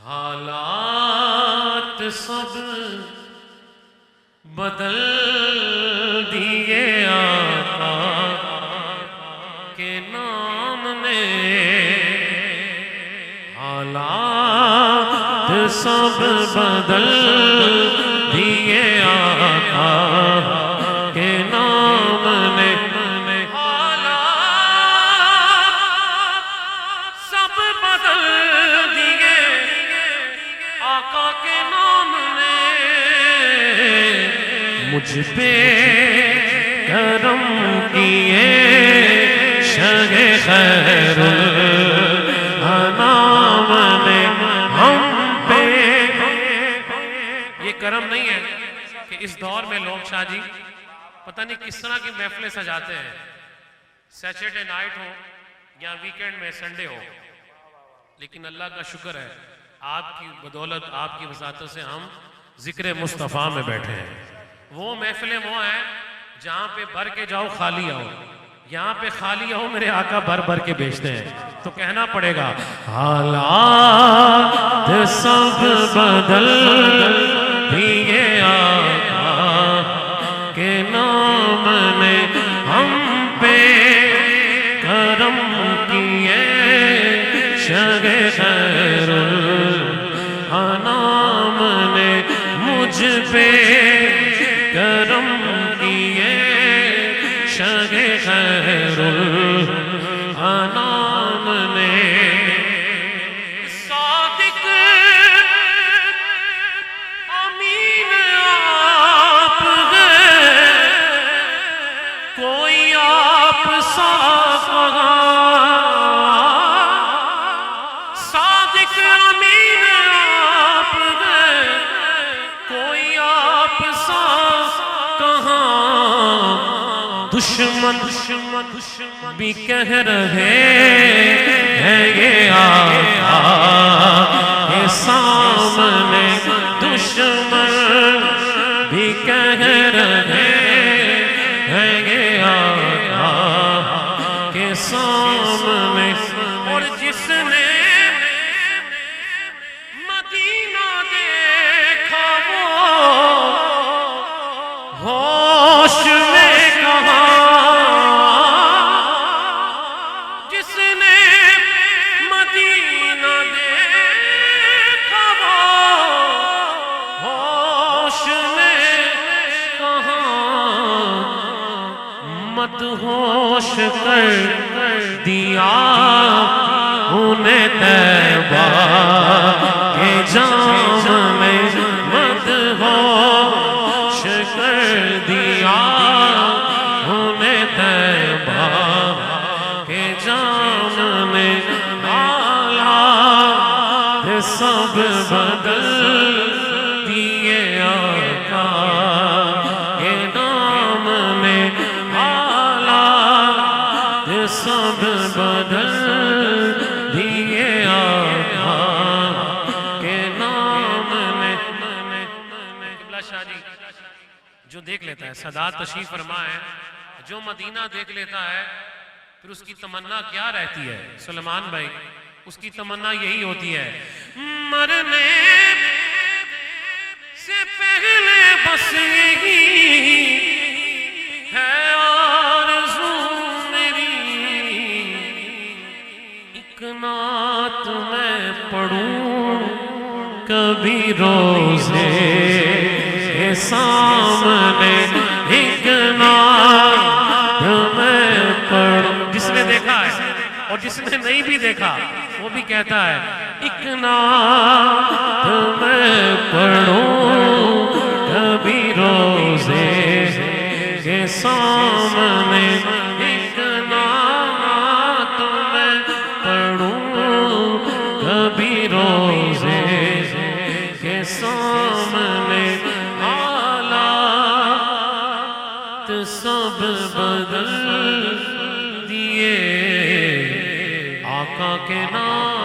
حالات سب بدل دیے آقا کے نام نے، حالات سب بدل دیے آقا کے نام نے، حالات سب بدل دیے آقا کے نام نے، مجھ پہ کرم کیے شہ خیر الانام نے، ہم پہ یہ کرم نہیں ہے کہ اس دور میں لوگ شاہ جی پتہ نہیں کس طرح کی محفلیں سجاتے ہیں، سیچرڈے نائٹ ہو یا ویکینڈ میں سنڈے ہو، لیکن اللہ کا شکر ہے آپ کی بدولت آپ کی وساطت سے ہم ذکر مصطفیٰ میں بیٹھے ہیں۔ وہ محفلیں وہ ہیں جہاں پہ بھر کے جاؤ خالی آؤ، یہاں پہ خالی آؤ میرے آقا بھر بھر کے بیچتے ہیں، تو کہنا پڑے گا حالات سب بدل دیے آقا کے نام نے، ہم پہ کرم کیے شہ خیر الانام نے، مجھ پہ کرم کیے شہ خیر الانام نے، صادق امین آپ ہیں، کوئی آپ سا کہاں، صادق امین آپ ہیں، کوئی آپ سا کہاں، دشمن بھی کہہ رہے ہیں یہ آقا کے سامنے، دشمن بھی کہہ رہے ہیں یہ آقا کے سامنے، اور جس نے مدینہ دیکھا وہ ہوش میں کہاں، جس نے مدینہ دیکھا وہ ہوش میں کہاں، مدہوش کر دیا انہیں طیبہ کے جام میں، مدہوش کر دیا انہیں طیبہ کے جام میں، حالات سب بدل دیے آقا کے نام نے، حالات سب بدل دیے آقا کے نام نے۔ قبلہ شاہ جی جو دیکھ لیتا ہے، سادات تشریف فرما ہے، جو مدینہ دیکھ لیتا ہے پھر اس کی تمنا کیا رہتی ہے سلیمان بھائی؟ اس کی تمنا یہی ہوتی ہے مرنے سے پہلے بس یہی ہے آرزو میری، ایک نعت میں پڑھوں کبھی روزے کے سامنے، ایک نعت میں پڑھوں، جس نے دیکھا ہے اور جس نے نہیں بھی دیکھا وہ بھی کہتا ہے ایک نعت میں پڑھوں کبھی روزے کے سامنے، ایک نعت میں پڑھوں کبھی روزے کے سامنے، حالات سب بدل دیے آقا کے نام